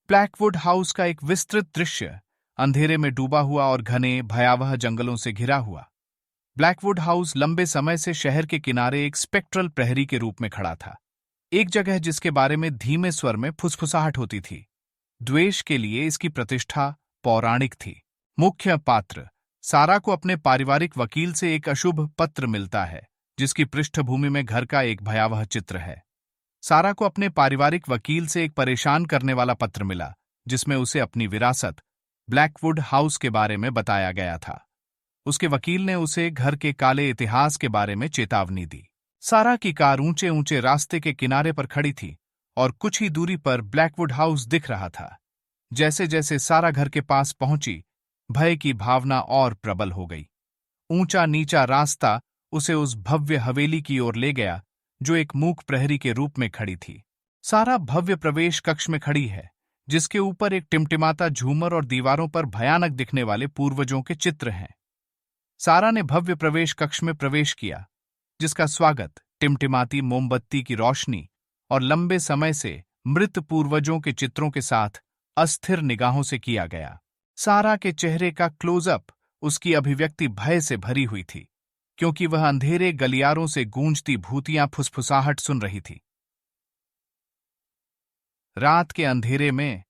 Blackwood house का एक विस्तृत दृश्य, अंधेरे में डूबा हुआ और घने भयावह जंगलों से घिरा हुआ। ब्लैकवुड हाउस लंबे समय से शहर के किनारे एक स्पेक्ट्रल प्रहरी के रूप में खड़ा था। एक जगह जिसके बारे में धीमे स्वर में फुसफुसाहट होती थी। द्वेष के लिए इसकी प्रतिष्ठा पौराणिक थी। मुख्य पात्र सारा को अपने पारिवारिक वकील से एक अशुभ पत्र मिलता है, जिसकी पृष्ठभूमि में घर का एक भयावह चित्र है। सारा को अपने पारिवारिक वकील से एक परेशान करने वाला पत्र मिला, जिसमें उसे अपनी विरासत ब्लैकवुड हाउस के बारे में बताया गया था। उसके वकील ने उसे घर के काले इतिहास के बारे में चेतावनी दी। सारा की कार ऊंचे ऊंचे रास्ते के किनारे पर खड़ी थी और कुछ ही दूरी पर ब्लैकवुड हाउस दिख रहा था। जैसे जैसे सारा घर के पास पहुंची, भय की भावना और प्रबल हो गई। ऊंचा नीचा रास्ता उसे उस भव्य हवेली की ओर ले गया, जो एक मूक प्रहरी के रूप में खड़ी थी। सारा भव्य प्रवेश कक्ष में खड़ी है, जिसके ऊपर एक टिमटिमाता झूमर और दीवारों पर भयानक दिखने वाले पूर्वजों के चित्र हैं। सारा ने भव्य प्रवेश कक्ष में प्रवेश किया, जिसका स्वागत टिमटिमाती मोमबत्ती की रोशनी और लंबे समय से मृत पूर्वजों के चित्रों के साथ अस्थिर निगाहों से किया गया। सारा के चेहरे का क्लोजअप उसकी अभिव्यक्ति भय से भरी हुई थी, क्योंकि वह अंधेरे गलियारों से गूंजती भूतियां फुसफुसाहट सुन रही थी। रात के अंधेरे में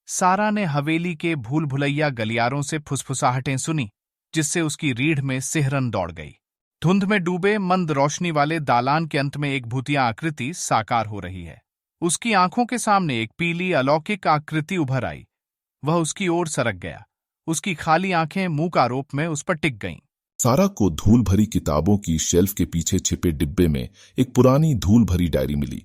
सारा ने हवेली के भूल भुलैया गलियारों से फुसफुसाहटें सुनी, जिससे उसकी रीढ़ में सिहरन दौड़ गई। धुंध में डूबे मंद रोशनी वाले दालान के अंत में एक भूतिया आकृति साकार हो रही है। उसकी आंखों के सामने एक पीली अलौकिक आकृति उभर आई। वह उसकी ओर सरक गया। उसकी खाली आंखें मूक आरोप में उस पर टिक गईं। सारा को धूल भरी किताबों की शेल्फ के पीछे छिपे डिब्बे में एक पुरानी धूल भरी डायरी मिली।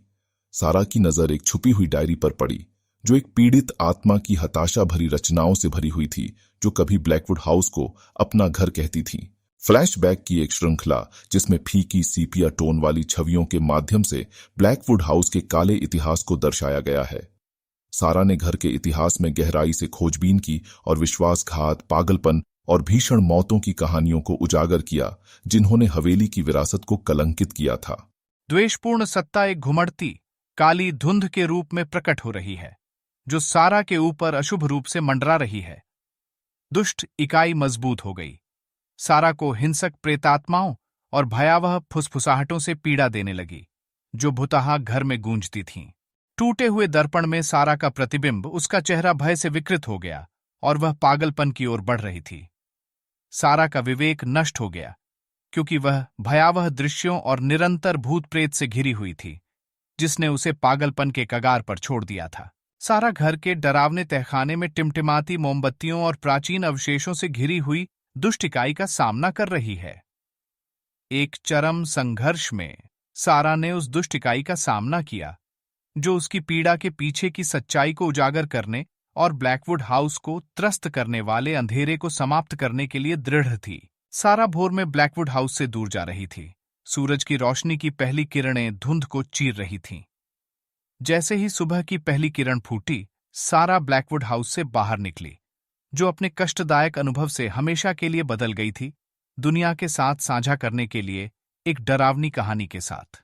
सारा की नजर एक छुपी हुई डायरी पर पड़ी, जो एक पीड़ित आत्मा की हताशा भरी रचनाओं से भरी हुई थी, जो कभी ब्लैकवुड हाउस को अपना घर कहती थी। फ्लैशबैक की एक श्रृंखला, जिसमें फीकी सीपिया टोन वाली छवियों के माध्यम से ब्लैकवुड हाउस के काले इतिहास को दर्शाया गया है। सारा ने घर के इतिहास में गहराई से खोजबीन की और विश्वासघात, पागलपन और भीषण मौतों की कहानियों को उजागर किया, जिन्होंने हवेली की विरासत को कलंकित किया था। द्वेषपूर्ण सत्ता एक घुमड़ती काली धुंध के रूप में प्रकट हो रही है, जो सारा के ऊपर अशुभ रूप से मंडरा रही है। दुष्ट इकाई मजबूत हो गई। सारा को हिंसक प्रेतात्माओं और भयावह फुसफुसाहटों से पीड़ा देने लगी, जो भुतहा घर में गूंजती थीं। टूटे हुए दर्पण में सारा का प्रतिबिंब, उसका चेहरा भय से विकृत हो गया और वह पागलपन की ओर बढ़ रही थी। सारा का विवेक नष्ट हो गया, क्योंकि वह भयावह दृश्यों और निरंतर भूत प्रेत से घिरी हुई थी, जिसने उसे पागलपन के कगार पर छोड़ दिया था। सारा घर के डरावने तहखाने में टिमटिमाती मोमबत्तियों और प्राचीन अवशेषों से घिरी हुई दुष्ट इकाई का सामना कर रही है। एक चरम संघर्ष में सारा ने उस दुष्ट इकाई का सामना किया, जो उसकी पीड़ा के पीछे की सच्चाई को उजागर करने और ब्लैकवुड हाउस को त्रस्त करने वाले अंधेरे को समाप्त करने के लिए दृढ़ थी। सारा भोर में ब्लैकवुड हाउस से दूर जा रही थी। सूरज की रोशनी की पहली किरणें धुंध को चीर रही थीं। जैसे ही सुबह की पहली किरण फूटी, सारा ब्लैकवुड हाउस से बाहर निकली, जो अपने कष्टदायक अनुभव से हमेशा के लिए बदल गई थी, दुनिया के साथ साझा करने के लिए एक डरावनी कहानी के साथ।